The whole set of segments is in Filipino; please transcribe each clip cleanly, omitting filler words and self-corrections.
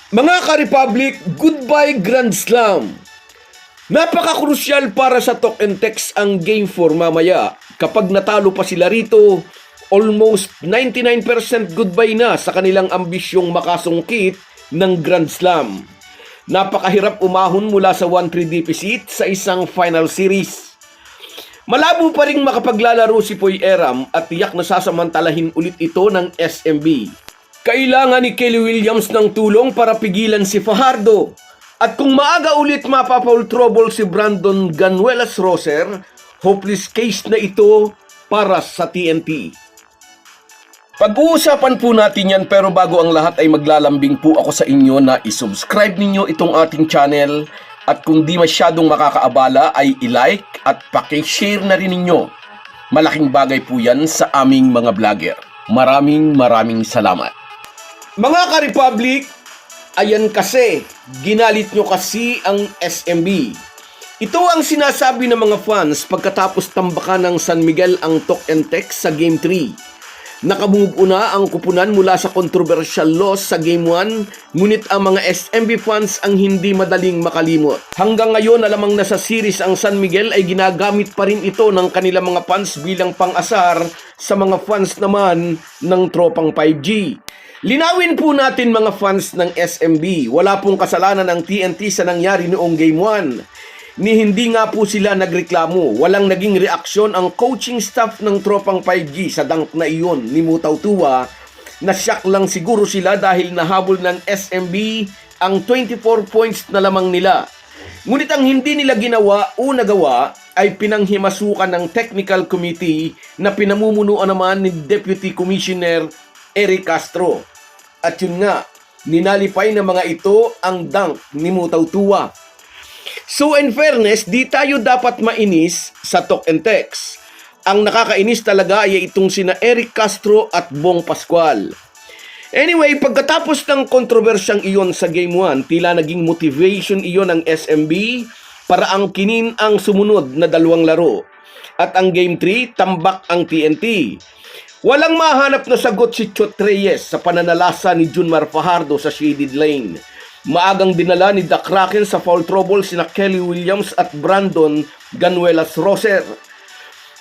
Mga ka-Republic, goodbye Grand Slam! Napaka-crucial para sa Talk and Text ang Game 4 mamaya. Kapag natalo pa sila rito, almost 99% goodbye na sa kanilang ambisyong makasungkit ng Grand Slam. Napakahirap umahon mula sa 1-3 deficit sa isang final series. Malabo pa ring makapaglalaro si Poy Eram at tiyak na sasamantalahin ulit ito ng SMB. Kailangan ni Kelly Williams ng tulong para pigilan si Fajardo. At kung maaga ulit mapapaul trouble si Brandon Ganuelas-Roser, hopeless case na ito para sa TNT. Pag-uusapan po natin yan, pero bago ang lahat ay maglalambing po ako sa inyo na isubscribe ninyo itong ating channel at kung di masyadong makakaabala ay i-like at paki-share na rin ninyo. Malaking bagay po yan sa aming mga vlogger. Maraming salamat. Mga ka-Republic, ayan kasi, ginalit nyo kasi ang SMB. Ito ang sinasabi ng mga fans pagkatapos tambakan ng San Miguel ang Talk and Text sa Game 3. Nakamove na ang kupunan mula sa controversial loss sa Game 1, ngunit ang mga SMB fans ang hindi madaling makalimot. Hanggang ngayon, alamang nasa series ang San Miguel ay ginagamit pa rin ito ng kanilang mga fans bilang pang-asar sa mga fans naman ng tropang 5G. Linawin po natin mga fans ng SMB, wala pong kasalanan ng TNT sa nangyari noong Game 1. Ni hindi nga po sila nagreklamo, walang naging reaksyon ang coaching staff ng tropang 5G sa dunk na iyon ni Mutaw Tua. Nasyak lang siguro sila dahil nahabol ng SMB ang 24 points na lamang nila. Ngunit ang hindi nila ginawa o nagawa ay pinanghimasukan ng technical committee na pinamumunuan naman ni Deputy Commissioner Eric Castro. At yun nga, ninalipay ng mga ito ang dunk ni Mutaw Tua. So in fairness, di tayo dapat mainis sa Talk and Text. Ang nakakainis talaga ay itong sina Eric Castro at Bong Pascual. Anyway, pagkatapos ng kontrobersyang iyon sa Game 1, tila naging motivation iyon ng SMB para angkinin ang sumunod na dalawang laro. At ang Game 3, tambak ang TNT. Walang mahanap na sagot si Chot Reyes sa pananalasa ni Junmar Fajardo sa shaded lane. Maagang dinala ni The Kraken sa foul trouble sina Kelly Williams at Brandon Ganuelas-Roser.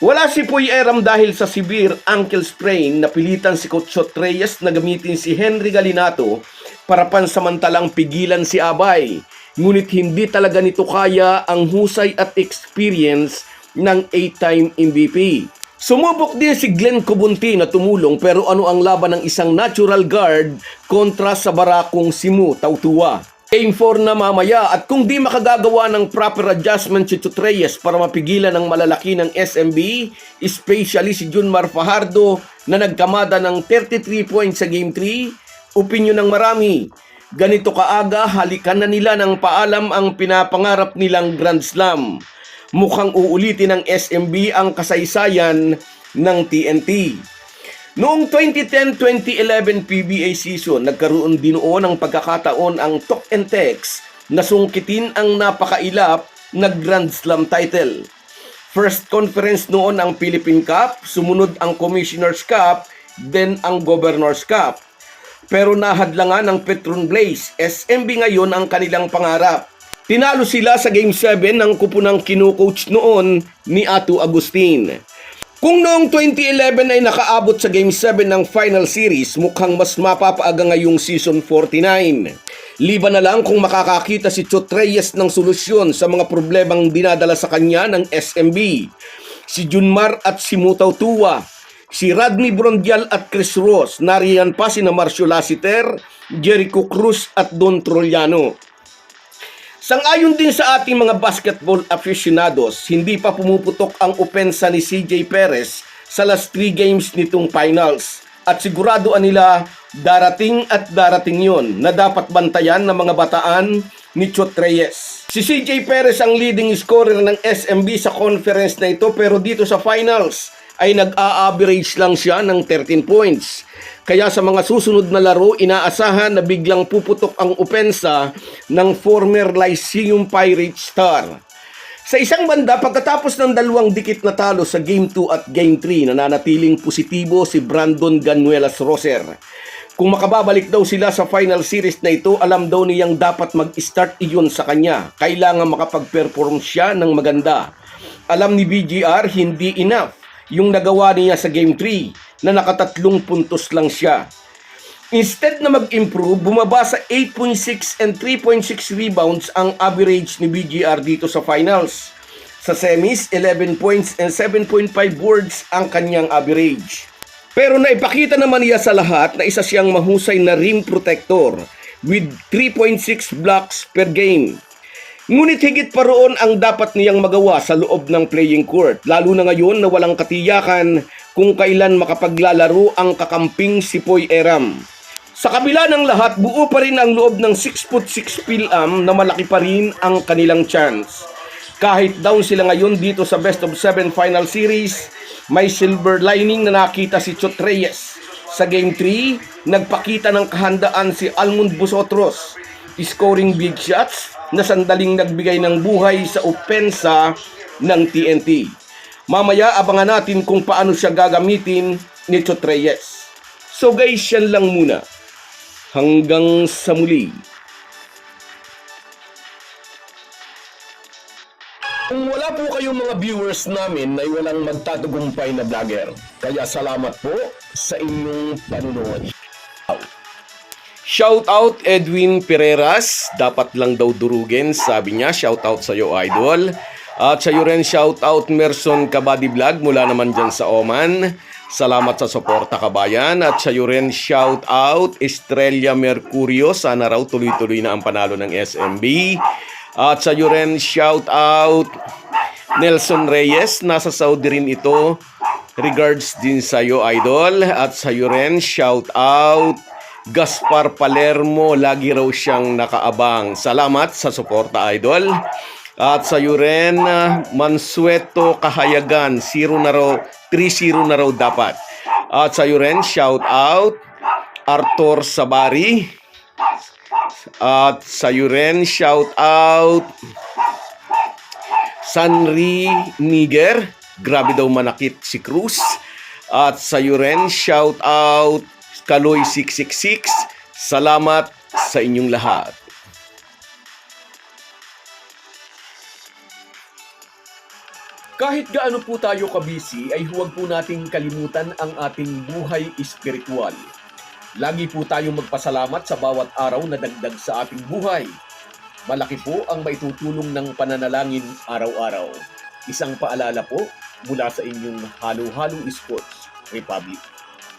Wala si Poy Eram dahil sa severe ankle sprain, napilitan si Coach Chot Reyes na gamitin si Henry Galinato para pansamantalang pigilan si Abay. Ngunit hindi talaga nito kaya ang husay at experience ng 8-time MVP. Sumubok din si Glenn Cobunti na tumulong, pero ano ang laban ng isang natural guard kontra sa barakong si Mutaw Tua. Game 4 na mamaya at kung di makagagawa ng proper adjustment si Chot Reyes para mapigilan ang malalaki ng SMB, especially si Junmar Fajardo na nagkamada ng 33 points sa Game 3, opinyon ng marami, ganito kaaga halikan na nila ng paalam ang pinapangarap nilang Grand Slam. Mukhang uulitin ng SMB ang kasaysayan ng TNT. Noong 2010-2011 PBA season, nagkaroon din noon ng pagkakataon ang Talk and Text na sungkitin ang napakailap na Grand Slam title. First conference noon ang Philippine Cup, sumunod ang Commissioner's Cup, then ang Governor's Cup. Pero nahadlangan ng Petron Blaze, SMB ngayon ang kanilang pangarap. Tinalo sila sa Game 7 ng kupunang kinu-coach noon ni Atu Agustin. Kung noong 2011 ay nakaabot sa Game 7 ng final series, mukhang mas mapapaaga ngayong Season 49. Liban na lang kung makakakita si Chot Reyes ng solusyon sa mga problemang dinadala sa kanya ng SMB. Si Junmar at si Mutaw Tua, si Rodney Brondial at Chris Ross, nariyan pa si Marcio Lassiter, Jericho Cruz at Don Trollano. Sang-ayon din sa ating mga basketball aficionados, hindi pa pumuputok ang opensa ni CJ Perez sa last 3 games nitong finals. At siguradoan nila darating at darating yon na dapat bantayan ng mga bataan ni Chot Reyes. Si CJ Perez ang leading scorer ng SMB sa conference na ito, pero dito sa finals ay nag-a-average lang siya ng 13 points. Kaya sa mga susunod na laro, inaasahan na biglang puputok ang opensa ng former Lyceum Pirates star. Sa isang banda, pagkatapos ng dalawang dikit na talo sa Game 2 at Game 3, nananatiling positibo si Brandon Ganuelas-Roser. Kung makababalik daw sila sa final series na ito, alam daw niyang dapat mag-start iyon sa kanya. Kailangan makapag-perform siya ng maganda. Alam ni BGR, hindi enough yung nagawa niya sa Game 3 na nakatatlong puntos lang siya. Instead na mag-improve, bumaba sa 8.6 and 3.6 rebounds ang average ni BGR dito sa finals. Sa semis, 11 points and 7.5 boards ang kanyang average. Pero naipakita naman niya sa lahat na isa siyang mahusay na rim protector with 3.6 blocks per game. Ngunit higit pa roon ang dapat niyang magawa sa loob ng playing court, lalo na ngayon na walang katiyakan kung kailan makapaglalaro ang kakamping si Poy Eram. Sa kabila ng lahat, buo pa rin ang loob ng 6'6" Phil-Am na malaki pa rin ang kanilang chance. Kahit down sila ngayon dito sa Best of 7 Final Series, may silver lining na nakita si Chot Reyes. Sa Game 3, nagpakita ng kahandaan si Almond Busotros, scoring big shots na sandaling nagbigay ng buhay sa opensa ng TNT. Mamaya abangan natin kung paano siya gagamitin ni Chot Reyes. So guys, yan lang muna. Hanggang sa muli. Kung wala po kayong mga viewers namin na walang magtatagumpay na vlogger, kaya salamat po sa inyong panunood. Shout out Edwin Pereras, dapat lang daw durugin, sabi niya. Shout out sa iyo, idol. At sa iyo rin shout out Merson Kabady Vlog mula naman dyan sa Oman. Salamat sa suporta, kabayan. At sa iyo rin shout out Estrella Mercurio, sana raw tuloy-tuloy na ang panalo ng SMB. At sa iyo rin shout out Nelson Reyes, nasa Saudi rin ito. Regards din sa iyo, idol. At sa iyo rin shout out Gaspar Palermo, lagi raw siyang nakaabang. Salamat sa suporta, idol. At sa iyo rin Mansueto Kahayagan, 0 na raw, 3-0 na raw dapat. At sa iyo rin shout out Arthur Sabari. At sa iyo rin shout out Sanri Niger, grabe daw manakit si Cruz. At sa iyo rin shout out Kaloy 666. Salamat sa inyong lahat. Kahit gaano po tayo kabisi, ay huwag po nating kalimutan ang ating buhay espiritual. Lagi po tayong magpasalamat sa bawat araw na dagdag sa ating buhay. Malaki po ang maitutulong ng pananalangin araw-araw. Isang paalala po mula sa inyong Halo-Halo Sports Republic.